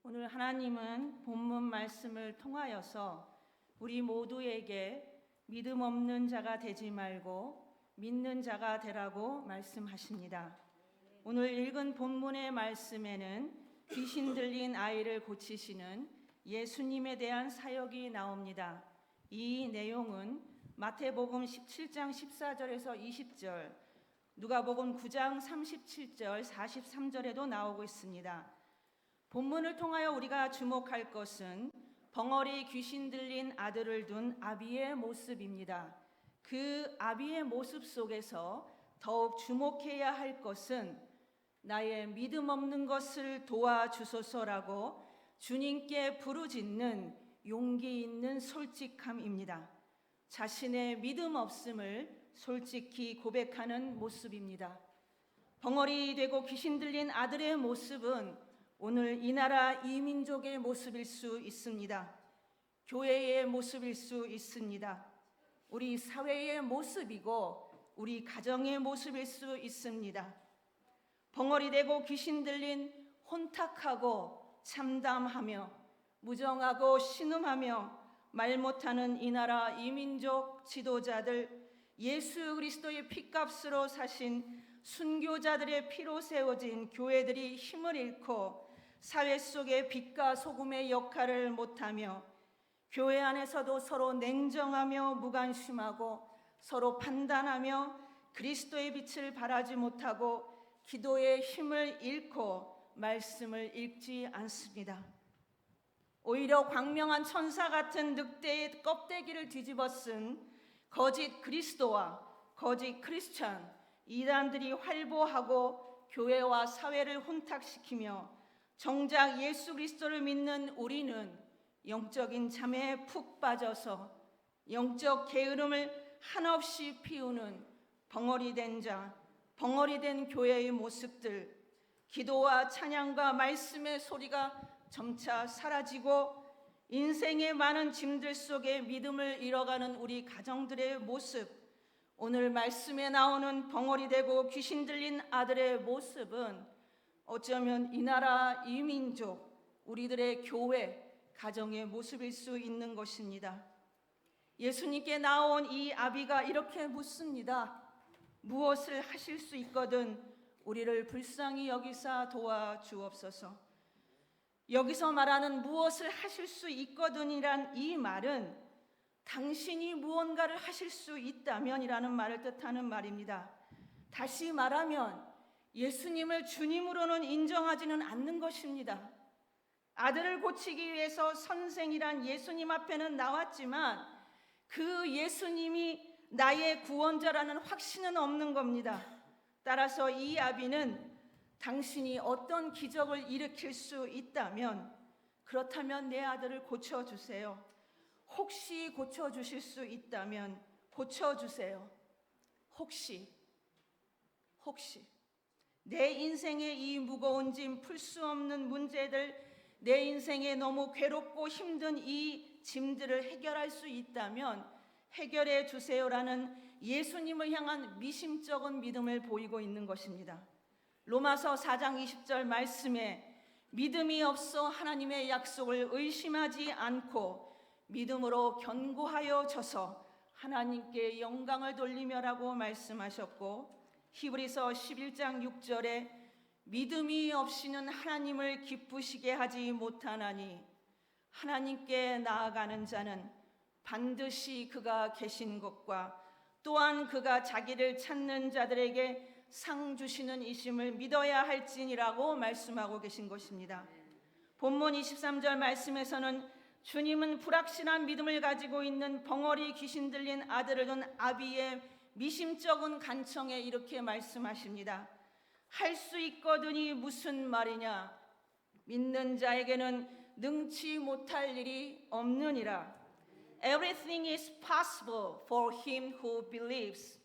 오늘 하나님은 본문 말씀을 통하여서 우리 모두에게 믿음 없는 자가 되지 말고 믿는 자가 되라고 말씀하십니다. 오늘 읽은 본문의 말씀에는 귀신 들린 아이를 고치시는 예수님에 대한 사역이 나옵니다. 이 내용은 마태복음 17장 14절에서 20절, 누가복음 9장 37절, 43절에도 나오고 있습니다. 본문을 통하여 우리가 주목할 것은 벙어리 귀신 들린 아들을 둔 아비의 모습입니다. 그 아비의 모습 속에서 더욱 주목해야 할 것은 나의 믿음 없는 것을 도와주소서라고 주님께 부르짖는 용기 있는 솔직함입니다. 자신의 믿음 없음을 솔직히 고백하는 모습입니다. 벙어리 되고 귀신 들린 아들의 모습은 오늘 이 나라 이 민족의 모습일 수 있습니다. 교회의 모습일 수 있습니다. 우리 사회의 모습이고 우리 가정의 모습일 수 있습니다. 벙어리 되고 귀신 들린 혼탁하고 참담하며 무정하고 신음하며 말 못하는 이 나라 이 민족 지도자들, 예수 그리스도의 피값으로 사신 순교자들의 피로 세워진 교회들이 힘을 잃고 사회 속에 빛과 소금의 역할을 못하며 교회 안에서도 서로 냉정하며 무관심하고 서로 판단하며 그리스도의 빛을 발하지 못하고 기도의 힘을 잃고 말씀을 읽지 않습니다. 오히려 광명한 천사 같은 늑대의 껍데기를 뒤집어 쓴 거짓 그리스도와 거짓 크리스찬 이단들이 활보하고 교회와 사회를 혼탁시키며 정작 예수 그리스도를 믿는 우리는 영적인 잠에 푹 빠져서 영적 게으름을 한없이 피우는 벙어리 된 자, 벙어리 된 교회의 모습들, 기도와 찬양과 말씀의 소리가 점차 사라지고 인생의 많은 짐들 속에 믿음을 잃어가는 우리 가정들의 모습, 오늘 말씀에 나오는 벙어리 되고 귀신 들린 아들의 모습은 어쩌면 이 나라 이 민족 우리들의 교회 가정의 모습일 수 있는 것입니다. 예수님께 나온 이 아비가 이렇게 묻습니다. 무엇을 하실 수 있거든 우리를 불쌍히 여기사 도와주옵소서. 여기서 말하는 무엇을 하실 수 있거든이란 이 말은 당신이 무언가를 하실 수 있다면이라는 말을 뜻하는 말입니다. 다시 말하면 예수님을 주님으로는 인정하지는 않는 것입니다. 아들을 고치기 위해서 선생이란 예수님 앞에는 나왔지만 그 예수님이 나의 구원자라는 확신은 없는 겁니다. 따라서 이 아비는 당신이 어떤 기적을 일으킬 수 있다면 그렇다면 내 아들을 고쳐주세요. 혹시 고쳐주실 수 있다면 고쳐주세요. 혹시 내 인생의 이 무거운 짐, 풀 수 없는 문제들, 내 인생에 너무 괴롭고 힘든 이 짐들을 해결할 수 있다면 해결해 주세요라는 예수님을 향한 미심쩍은 믿음을 보이고 있는 것입니다. 로마서 4장 20절 말씀에 믿음이 없어 하나님의 약속을 의심하지 않고 믿음으로 견고하여 져서 하나님께 영광을 돌리며라고 말씀하셨고, 히브리서 11장 6절에 믿음이 없이는 하나님을 기쁘시게 하지 못하나니 하나님께 나아가는 자는 반드시 그가 계신 것과 또한 그가 자기를 찾는 자들에게 상 주시는 이심을 믿어야 할지니라고 말씀하고 계신 것입니다. 본문 23절 말씀에서는 주님은 불확실한 믿음을 가지고 있는 벙어리 귀신 들린 아들을 둔 아비의 미심쩍은 간청에 이렇게 말씀하십니다. 할 수 있거든이 무슨 말이냐? 믿는 자에게는 능치 못할 일이 없느니라. Everything is possible for him who believes.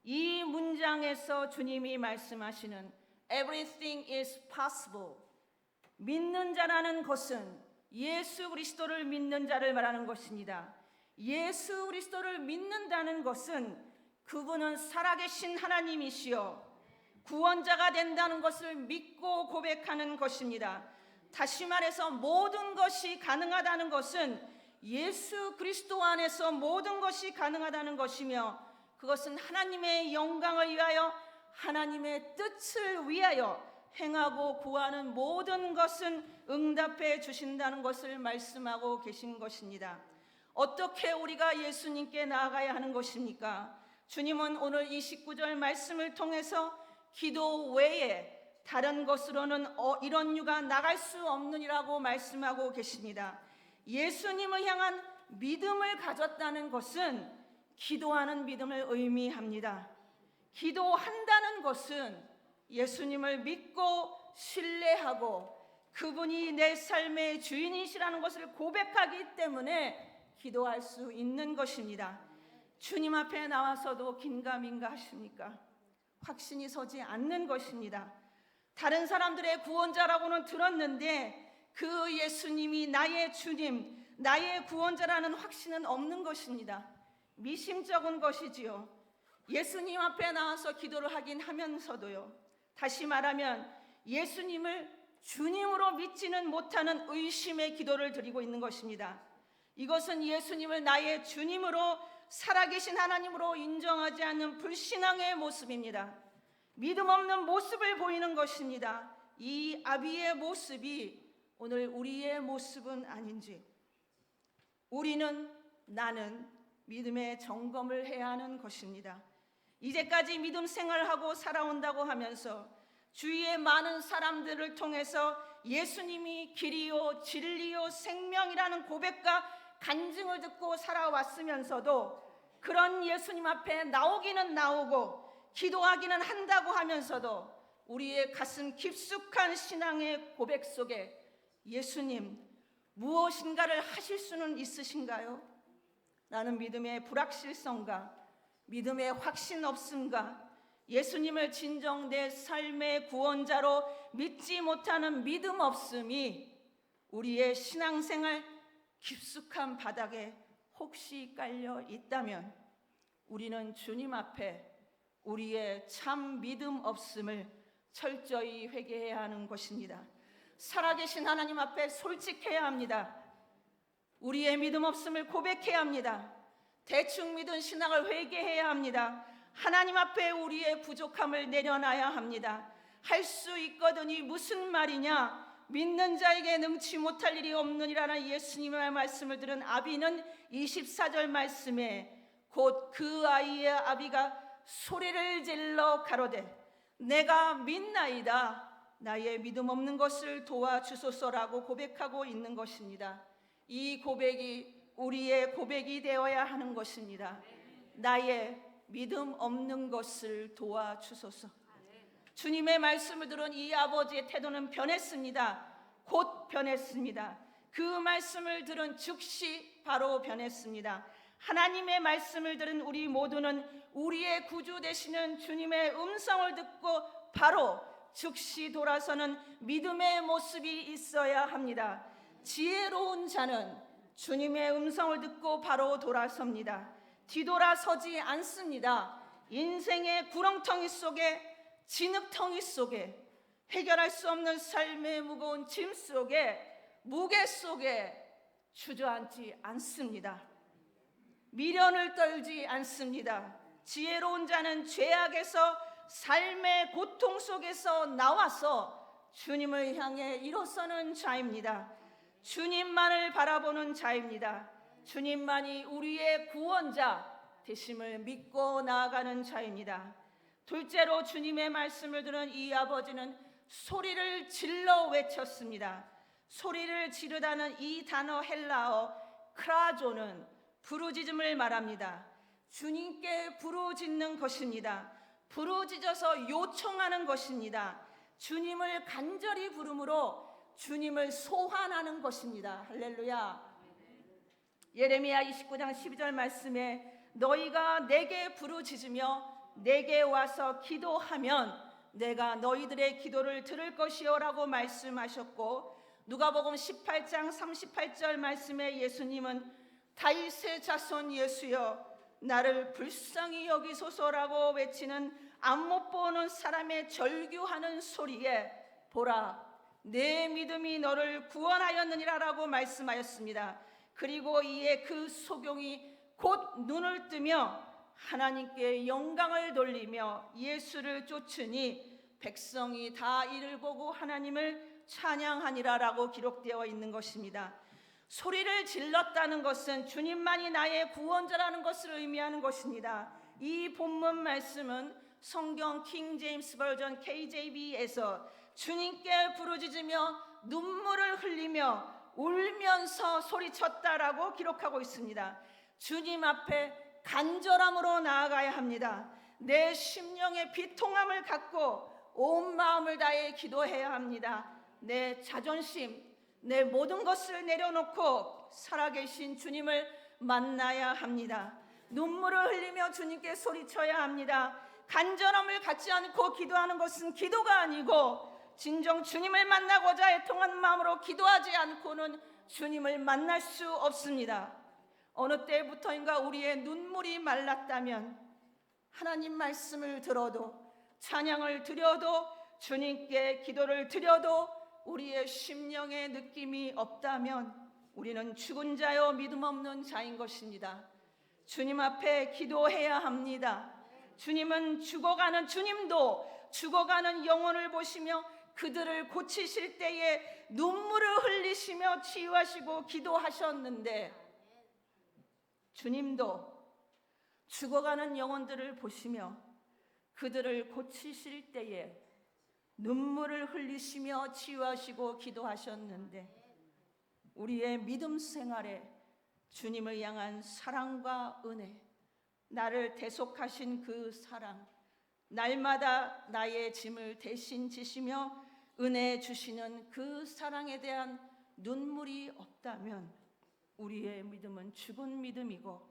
이 문장에서 주님이 말씀하시는 Everything is possible, 믿는 자라는 것은 예수 그리스도를 믿는 자를 말하는 것입니다. 예수 그리스도를 믿는다는 것은 그분은 살아계신 하나님이시여 구원자가 된다는 것을 믿고 고백하는 것입니다. 다시 말해서 모든 것이 가능하다는 것은 예수 그리스도 안에서 모든 것이 가능하다는 것이며, 그것은 하나님의 영광을 위하여 하나님의 뜻을 위하여 행하고 구하는 모든 것은 응답해 주신다는 것을 말씀하고 계신 것입니다. 어떻게 우리가 예수님께 나아가야 하는 것입니까? 주님은 오늘 29절 말씀을 통해서 기도 외에 다른 것으로는 이런 유가 나갈 수 없느니라고 말씀하고 계십니다. 예수님을 향한 믿음을 가졌다는 것은 기도하는 믿음을 의미합니다. 기도한다는 것은 예수님을 믿고 신뢰하고 그분이 내 삶의 주인이시라는 것을 고백하기 때문에 기도할 수 있는 것입니다. 주님 앞에 나와서도 긴가민가 하십니까? 확신이 서지 않는 것입니다. 다른 사람들의 구원자라고는 들었는데 그 예수님이 나의 주님, 나의 구원자라는 확신은 없는 것입니다. 미심쩍은 것이지요. 예수님 앞에 나와서 기도를 하긴 하면서도요, 다시 말하면 예수님을 주님으로 믿지는 못하는 의심의 기도를 드리고 있는 것입니다. 이것은 예수님을 나의 주님으로, 살아계신 하나님으로 인정하지 않는 불신앙의 모습입니다. 믿음 없는 모습을 보이는 것입니다. 이 아비의 모습이 오늘 우리의 모습은 아닌지, 나는 믿음의 점검을 해야 하는 것입니다. 이제까지 믿음 생활하고 살아온다고 하면서 주위의 많은 사람들을 통해서 예수님이 길이요 진리요 생명이라는 고백과 간증을 듣고 살아왔으면서도, 그런 예수님 앞에 나오기는 나오고 기도하기는 한다고 하면서도 우리의 가슴 깊숙한 신앙의 고백 속에 예수님 무엇인가를 하실 수는 있으신가요? 라는 믿음의 불확실성과 믿음의 확신 없음과 예수님을 진정 내 삶의 구원자로 믿지 못하는 믿음 없음이 우리의 신앙생활 깊숙한 바닥에 혹시 깔려 있다면 우리는 주님 앞에 우리의 참 믿음 없음을 철저히 회개해야 하는 것입니다. 살아계신 하나님 앞에 솔직해야 합니다. 우리의 믿음 없음을 고백해야 합니다. 대충 믿은 신앙을 회개해야 합니다. 하나님 앞에 우리의 부족함을 내려놔야 합니다. 할 수 있거든이 무슨 말이냐? 믿는 자에게 능치 못할 일이 없느니라는 예수님의 말씀을 들은 아비는 24절 말씀에 곧 그 아이의 아비가 소리를 질러 가로되 내가 믿나이다, 나의 믿음 없는 것을 도와주소서라고 고백하고 있는 것입니다. 이 고백이 우리의 고백이 되어야 하는 것입니다. 나의 믿음 없는 것을 도와주소서. 주님의 말씀을 들은 이 아버지의 태도는 변했습니다. 곧 변했습니다. 그 말씀을 들은 즉시 바로 변했습니다. 하나님의 말씀을 들은 우리 모두는 우리의 구주 되시는 주님의 음성을 듣고 바로 즉시 돌아서는 믿음의 모습이 있어야 합니다. 지혜로운 자는 주님의 음성을 듣고 바로 돌아섭니다. 뒤돌아서지 않습니다. 인생의 구렁텅이 속에, 진흙텅이 속에, 해결할 수 없는 삶의 무거운 짐 속에, 무게 속에 주저앉지 않습니다. 미련을 떨지 않습니다. 지혜로운 자는 죄악에서, 삶의 고통 속에서 나와서 주님을 향해 일어서는 자입니다. 주님만을 바라보는 자입니다. 주님만이 우리의 구원자 되심을 믿고 나아가는 자입니다. 둘째로 주님의 말씀을 들은 이 아버지는 소리를 질러 외쳤습니다. 소리를 지르다는 이 단어 헬라어 크라조는 부르짖음을 말합니다. 주님께 부르짖는 것입니다. 부르짖어서 요청하는 것입니다. 주님을 간절히 부름으로 주님을 소환하는 것입니다. 할렐루야. 예레미야 29장 12절 말씀에 너희가 내게 부르짖으며 내게 와서 기도하면 내가 너희들의 기도를 들을 것이요라고 말씀하셨고, 누가복음 18장 38절 말씀에 예수님은 다윗의 자손 예수여 나를 불쌍히 여기소서라고 외치는 앞 못 보는 사람의 절규하는 소리에 보라 내 믿음이 너를 구원하였느니라라고 말씀하였습니다. 그리고 이에 그 소경이 곧 눈을 뜨며 하나님께 영광을 돌리며 예수를 쫓으니 백성이 다 이를 보고 하나님을 찬양하니라라고 기록되어 있는 것입니다. 소리를 질렀다는 것은 주님만이 나의 구원자라는 것을 의미하는 것입니다. 이 본문 말씀은 성경 킹 제임스 버전 KJV에서 주님께 부르짖으며 눈물을 흘리며 울면서 소리쳤다라고 기록하고 있습니다. 주님 앞에 간절함으로 나아가야 합니다. 내 심령의 비통함을 갖고 온 마음을 다해 기도해야 합니다. 내 자존심, 내 모든 것을 내려놓고 살아계신 주님을 만나야 합니다. 눈물을 흘리며 주님께 소리쳐야 합니다. 간절함을 갖지 않고 기도하는 것은 기도가 아니고 진정 주님을 만나고자 애통한 마음으로 기도하지 않고는 주님을 만날 수 없습니다. 어느 때부터인가 우리의 눈물이 말랐다면 하나님 말씀을 들어도 찬양을 드려도 주님께 기도를 드려도 우리의 심령의 느낌이 없다면 우리는 죽은 자요 믿음 없는 자인 것입니다. 주님 앞에 기도해야 합니다. 주님은 주님도 죽어가는 영혼을 보시며 그들을 고치실 때에 눈물을 흘리시며 치유하시고 기도하셨는데 주님도 죽어가는 영혼들을 보시며 그들을 고치실 때에 눈물을 흘리시며 치유하시고 기도하셨는데 우리의 믿음 생활에 주님을 향한 사랑과 은혜, 나를 대속하신 그 사랑, 날마다 나의 짐을 대신 지시며 은혜 주시는 그 사랑에 대한 눈물이 없다면 우리의 믿음은 죽은 믿음이고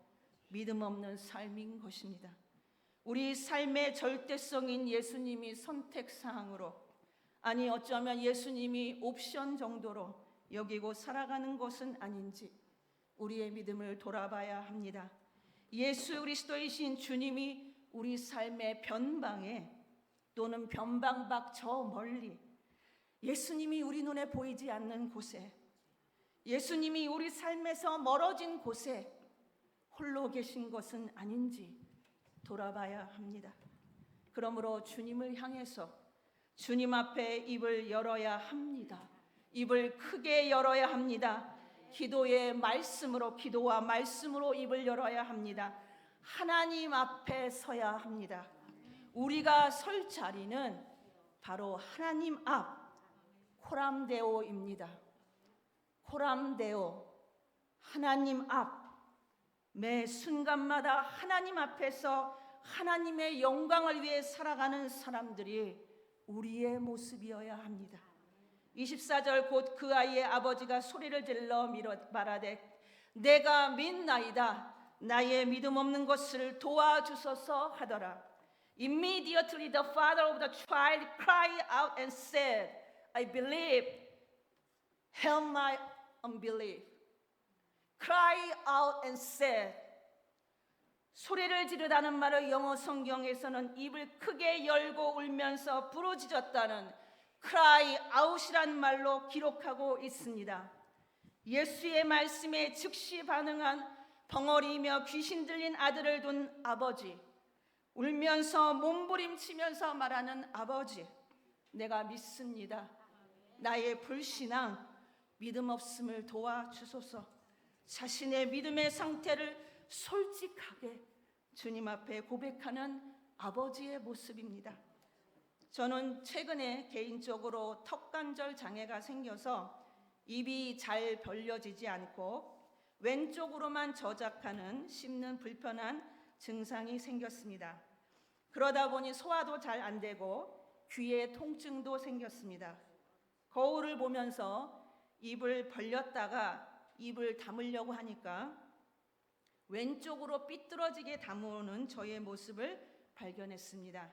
믿음 없는 삶인 것입니다. 우리 삶의 절대성인 예수님이 선택사항으로, 아니 어쩌면 예수님이 옵션 정도로 여기고 살아가는 것은 아닌지 우리의 믿음을 돌아봐야 합니다. 예수 그리스도이신 주님이 우리 삶의 변방에 또는 변방 밖 저 멀리, 예수님이 우리 눈에 보이지 않는 곳에, 예수님이 우리 삶에서 멀어진 곳에 홀로 계신 것은 아닌지 돌아봐야 합니다. 그러므로 주님을 향해서 주님 앞에 입을 열어야 합니다. 입을 크게 열어야 합니다. 기도의 말씀으로, 기도와 말씀으로 입을 열어야 합니다. 하나님 앞에 서야 합니다. 우리가 설 자리는 바로 하나님 앞, 코람데오입니다. 코람데오, 하나님 앞. 매 순간마다 하나님 앞에서 하나님의 영광을 위해 살아가는 사람들이 우리의 모습이어야 합니다. 24절 곧 그 아이의 아버지가 소리를 질러 말하되 내가 믿나이다, 나의 믿음 없는 것을 도와주소서 하더라. Immediately the father of the child cried out and said, I believe, help my unbelief. Cry out and said. 소리를 지르다는 말을 영어 성경에서는 입을 크게 열고 울면서 부르짖었다는 cry out이란 말로 기록하고 있습니다. 예수의 말씀에 즉시 반응한 벙어리며 귀신 들린 아들을 둔 아버지, 울면서 몸부림치면서 말하는 아버지, 내가 믿습니다. 나의 불신앙, 믿음 없음을 도와주소서. 자신의 믿음의 상태를 솔직하게 주님 앞에 고백하는 아버지의 모습입니다. 저는 최근에 개인적으로 턱관절 장애가 생겨서 입이 잘 벌려지지 않고 왼쪽으로만 저작하는 씹는 불편한 증상이 생겼습니다. 그러다 보니 소화도 잘 안 되고 귀에 통증도 생겼습니다. 거울을 보면서 입을 벌렸다가 입을 다물려고 하니까 왼쪽으로 삐뚤어지게 다무는 저의 모습을 발견했습니다.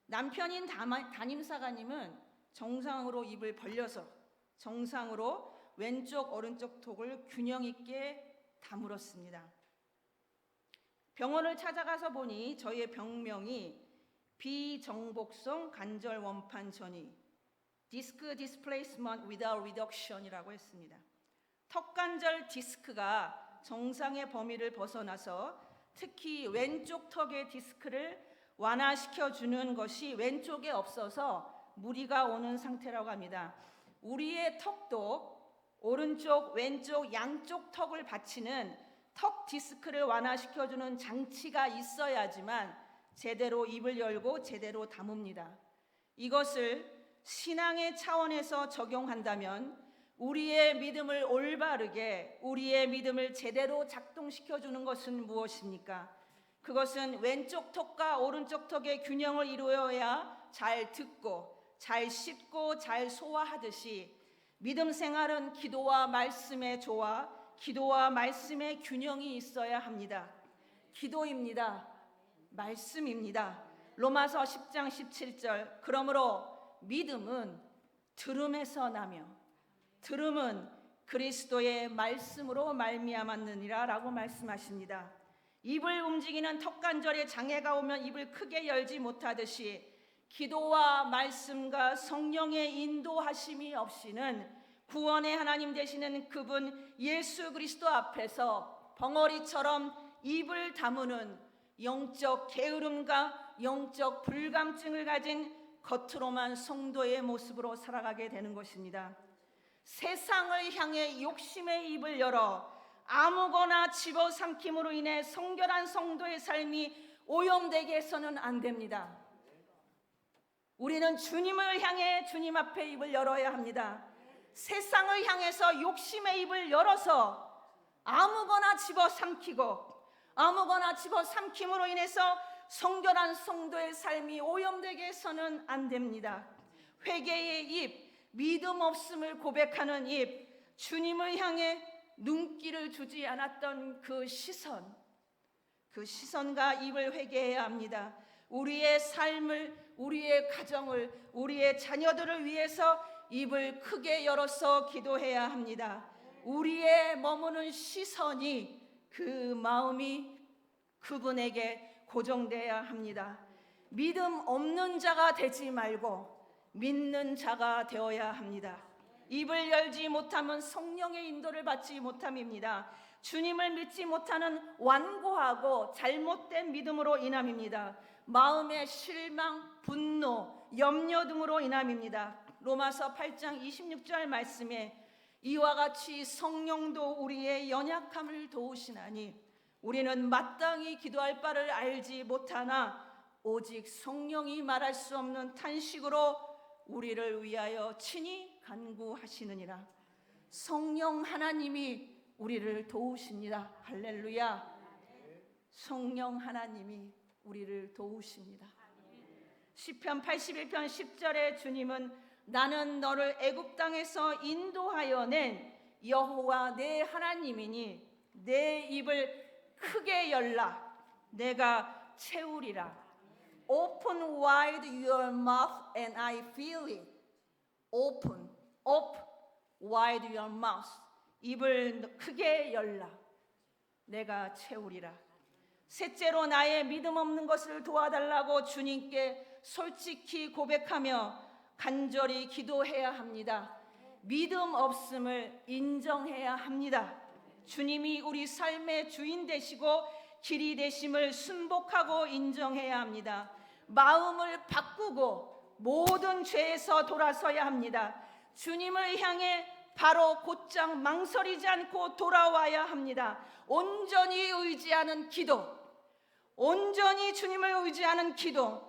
남편인 담임사가님은 정상으로 입을 벌려서 정상으로 왼쪽 오른쪽 턱을 균형 있게 다물었습니다. 병원을 찾아가서 보니 저의 병명이 비정복성 관절 원판 전이, Disc displacement without reduction이라고 했습니다. 턱관절 디스크가 정상의 범위를 벗어나서 특히 왼쪽 턱의 디스크를 완화시켜 주는 것이 왼쪽에 없어서 무리가 오는 상태라고 합니다. 우리의 턱도 오른쪽, 왼쪽, 양쪽 턱을 받치는 턱 디스크를 완화시켜 주는 장치가 있어야지만 제대로 입을 열고 제대로 담읍니다. 이것을 신앙의 차원에서 적용한다면 우리의 믿음을 올바르게, 우리의 믿음을 제대로 작동시켜 주는 것은 무엇입니까? 그것은 왼쪽 턱과 오른쪽 턱의 균형을 이루어야 잘 듣고 잘 씹고 잘 소화하듯이 믿음 생활은 기도와 말씀의 조화, 기도와 말씀의 균형이 있어야 합니다. 기도입니다. 말씀입니다. 로마서 10장 17절 그러므로 믿음은 들음에서 나며 들음은 그리스도의 말씀으로 말미암았느니라 라고 말씀하십니다. 입을 움직이는 턱관절에 장애가 오면 입을 크게 열지 못하듯이 기도와 말씀과 성령의 인도하심이 없이는 구원의 하나님 되시는 그분 예수 그리스도 앞에서 벙어리처럼 입을 다무는 영적 게으름과 영적 불감증을 가진 겉으로만 성도의 모습으로 살아가게 되는 것입니다. 세상을 향해 욕심의 입을 열어 아무거나 집어삼킴으로 인해 성결한 성도의 삶이 오염되게 해서는 안 됩니다. 우리는 주님을 향해 주님 앞에 입을 열어야 합니다. 세상을 향해서 욕심의 입을 열어서 아무거나 집어삼키고 아무거나 집어삼킴으로 인해서 성결한 성도의 삶이 오염되게 해서는 안 됩니다. 회개의 입, 믿음 없음을 고백하는 입, 주님을 향해 눈길을 주지 않았던 그 시선과 입을 회개해야 합니다. 우리의 삶을, 우리의 가정을, 우리의 자녀들을 위해서 입을 크게 열어서 기도해야 합니다. 우리의 머무는 시선이, 그 마음이 그분에게 고정되어야 합니다. 믿음 없는 자가 되지 말고 믿는 자가 되어야 합니다. 입을 열지 못하면 성령의 인도를 받지 못함입니다. 주님을 믿지 못하는 완고하고 잘못된 믿음으로 인함입니다. 마음의 실망, 분노, 염려 등으로 인함입니다. 로마서 8장 26절 말씀에 이와 같이 성령도 우리의 연약함을 도우시나니 우리는 마땅히 기도할 바를 알지 못하나 오직 성령이 말할 수 없는 탄식으로 우리를 위하여 친히 간구하시느니라. 성령 하나님이 우리를 도우십니다. 할렐루야. 성령 하나님이 우리를 도우십니다. 시편 81편 10절에 주님은 나는 너를 애굽 땅에서 인도하여 낸 여호와 내 하나님이니 내 입을 크게 열라 내가 채우리라. Open wide your mouth and I fill it. Open wide your mouth. 입을 크게 열라 내가 채우리라. 셋째로 나의 믿음 없는 것을 도와달라고 주님께 솔직히 고백하며 간절히 기도해야 합니다. 믿음 없음을 인정해야 합니다. 주님이 우리 삶의 주인 되시고 길이 되심을 순복하고 인정해야 합니다. 마음을 바꾸고 모든 죄에서 돌아서야 합니다. 주님을 향해 바로 곧장 망설이지 않고 돌아와야 합니다. 온전히 의지하는 기도, 온전히 주님을 의지하는 기도,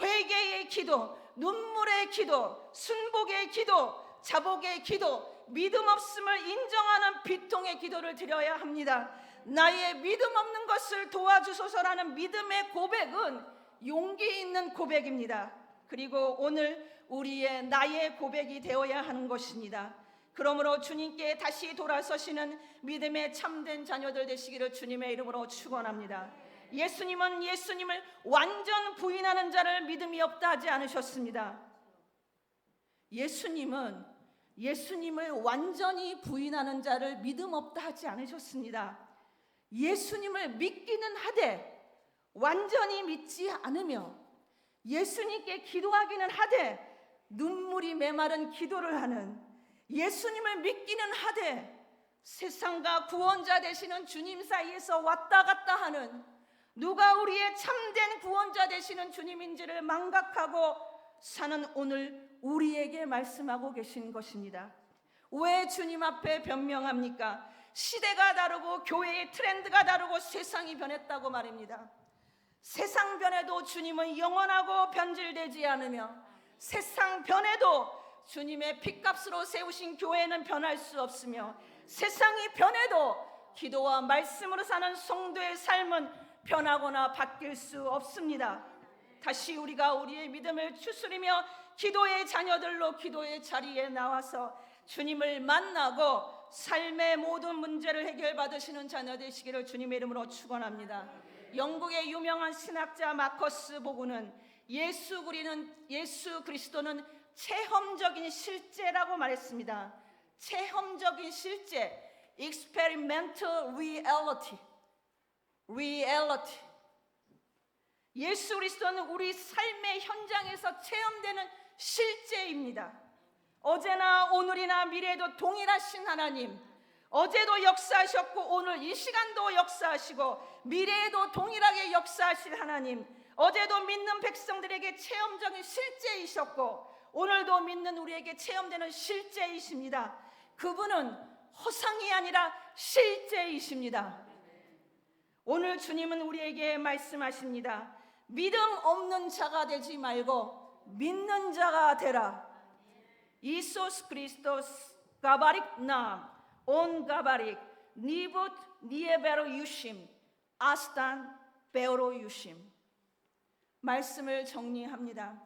회개의 기도, 눈물의 기도, 순복의 기도, 자복의 기도, 믿음 없음을 인정하는 비통의 기도를 드려야 합니다. 나의 믿음 없는 것을 도와주소서라는 믿음의 고백은 용기 있는 고백입니다. 그리고 오늘 우리의 나의 고백이 되어야 하는 것입니다. 그러므로 주님께 다시 돌아서시는 믿음의 참된 자녀들 되시기를 주님의 이름으로 축원합니다. 예수님은 예수님을 완전 부인하는 자를 믿음이 없다 하지 않으셨습니다. 예수님은 예수님을 완전히 부인하는 자를 믿음 없다 하지 않으셨습니다. 예수님을 믿기는 하되 완전히 믿지 않으며 예수님께 기도하기는 하되 눈물이 메마른 기도를 하는, 예수님을 믿기는 하되 세상과 구원자 되시는 주님 사이에서 왔다 갔다 하는, 누가 우리의 참된 구원자 되시는 주님인지를 망각하고 사는 오늘 우리에게 말씀하고 계신 것입니다. 왜 주님 앞에 변명합니까? 시대가 다르고 교회의 트렌드가 다르고 세상이 변했다고 말입니다. 세상 변해도 주님은 영원하고 변질되지 않으며, 세상 변해도 주님의 핏값으로 세우신 교회는 변할 수 없으며, 세상이 변해도 기도와 말씀으로 사는 성도의 삶은 변하거나 바뀔 수 없습니다. 다시 우리가 우리의 믿음을 추스리며 기도의 자녀들로 기도의 자리에 나와서 주님을 만나고 삶의 모든 문제를 해결받으시는 자녀 되시기를 주님의 이름으로 축원합니다. 영국의 유명한 신학자 마커스 보구는 예수 그리스도는 체험적인 실제라고 말했습니다. 체험적인 실제, experimental reality. 예수 그리스도는 우리 삶의 현장에서 체험되는 실제입니다. 어제나 오늘이나 미래에도 동일하신 하나님, 어제도 역사하셨고 오늘 이 시간도 역사하시고 미래에도 동일하게 역사하실 하나님, 어제도 믿는 백성들에게 체험적인 실제이셨고 오늘도 믿는 우리에게 체험되는 실제이십니다. 그분은 허상이 아니라 실제이십니다. 오늘 주님은 우리에게 말씀하십니다. 믿음 없는 자가 되지 말고 믿는 자가 되라. 이소스 그리스도스 가바릭 남, 온 가바릭, 니붓 니에베로 유심, 아스탄 베오로 유심. 말씀을 정리합니다.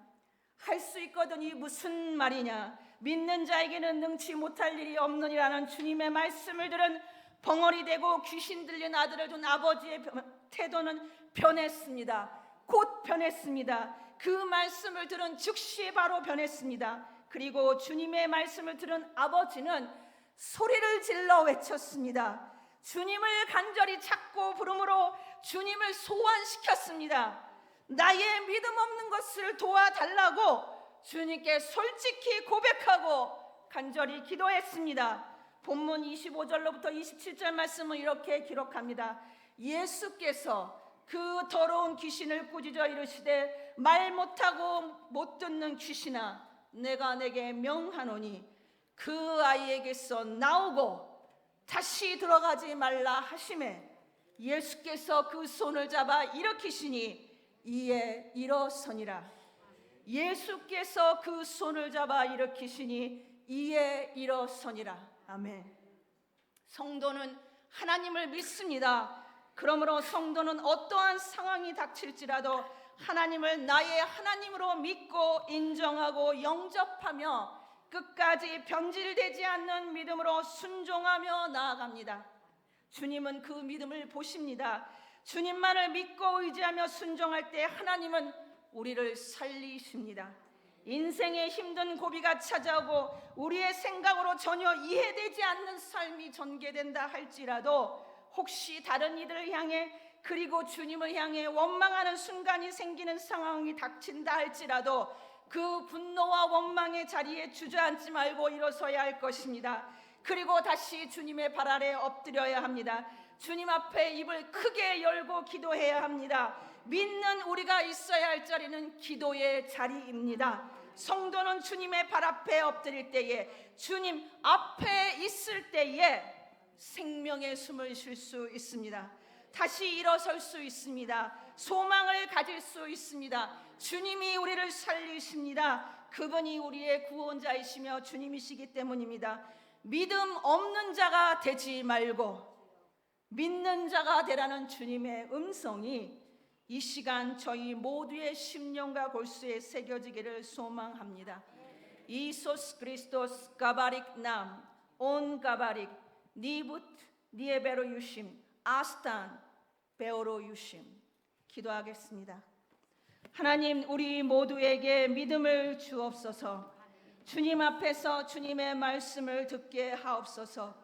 할 수 있거든 이 무슨 말이냐? 믿는 자에게는 능치 못할 일이 없느니라는 주님의 말씀을 들은 벙어리 되고 귀신 들린 아들을 둔 아버지의 태도는 변했습니다. 곧 변했습니다. 그 말씀을 들은 즉시 바로 변했습니다. 그리고 주님의 말씀을 들은 아버지는 소리를 질러 외쳤습니다. 주님을 간절히 찾고 부름으로 주님을 소환시켰습니다. 나의 믿음 없는 것을 도와달라고 주님께 솔직히 고백하고 간절히 기도했습니다. 본문 25절로부터 27절 말씀은 이렇게 기록합니다. 예수께서 그 더러운 귀신을 꾸짖어 이르시되 말 못하고 못 듣는 귀신아, 내가 내게 명하노니 그 아이에게서 나오고 다시 들어가지 말라 하시매 예수께서 그 손을 잡아 일으키시니 이에 일어서니라. 예수께서 그 손을 잡아 일으키시니 이에 일어서니라. 아멘. 성도는 하나님을 믿습니다. 그러므로 성도는 어떠한 상황이 닥칠지라도 하나님을 나의 하나님으로 믿고 인정하고 영접하며 끝까지 변질되지 않는 믿음으로 순종하며 나아갑니다. 주님은 그 믿음을 보십니다. 주님만을 믿고 의지하며 순종할 때 하나님은 우리를 살리십니다. 인생의 힘든 고비가 찾아오고 우리의 생각으로 전혀 이해되지 않는 삶이 전개된다 할지라도 혹시 다른 이들을 향해 그리고 주님을 향해 원망하는 순간이 생기는 상황이 닥친다 할지라도 그 분노와 원망의 자리에 주저앉지 말고 일어서야 할 것입니다. 그리고 다시 주님의 발 아래 엎드려야 합니다. 주님 앞에 입을 크게 열고 기도해야 합니다. 믿는 우리가 있어야 할 자리는 기도의 자리입니다. 성도는 주님의 발 앞에 엎드릴 때에, 주님 앞에 있을 때에 생명의 숨을 쉴 수 있습니다. 다시 일어설 수 있습니다. 소망을 가질 수 있습니다. 주님이 우리를 살리십니다. 그분이 우리의 구원자이시며 주님이시기 때문입니다. 믿음 없는 자가 되지 말고 믿는 자가 되라는 주님의 음성이 이 시간 저희 모두의 심령과 골수에 새겨지기를 소망합니다. 이소스 그리스도스 가바릭 남, 온 가바릭, 니붓 니에베로 유심, 아스탄 베오로 유심. 기도하겠습니다. 하나님, 우리 모두에게 믿음을 주옵소서. 주님 앞에서 주님의 말씀을 듣게 하옵소서.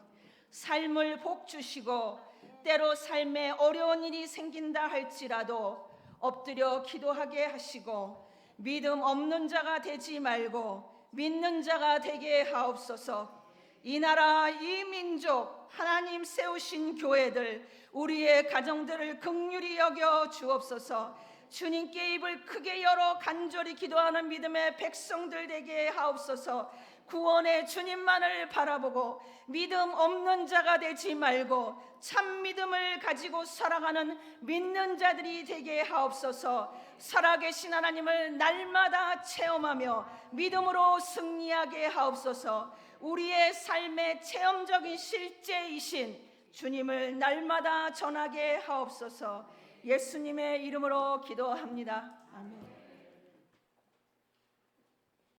삶을 복 주시고 때로 삶에 어려운 일이 생긴다 할지라도 엎드려 기도하게 하시고 믿음 없는 자가 되지 말고 믿는 자가 되게 하옵소서. 이 나라 이 민족 하나님 세우신 교회들 우리의 가정들을 긍휼히 여겨 주옵소서. 주님께 입을 크게 열어 간절히 기도하는 믿음의 백성들 되게 하옵소서. 구원의 주님만을 바라보고 믿음 없는 자가 되지 말고 참 믿음을 가지고 살아가는 믿는 자들이 되게 하옵소서. 살아계신 하나님을 날마다 체험하며 믿음으로 승리하게 하옵소서. 우리의 삶의 체험적인 실제이신 주님을 날마다 전하게 하옵소서. 예수님의 이름으로 기도합니다. 아멘.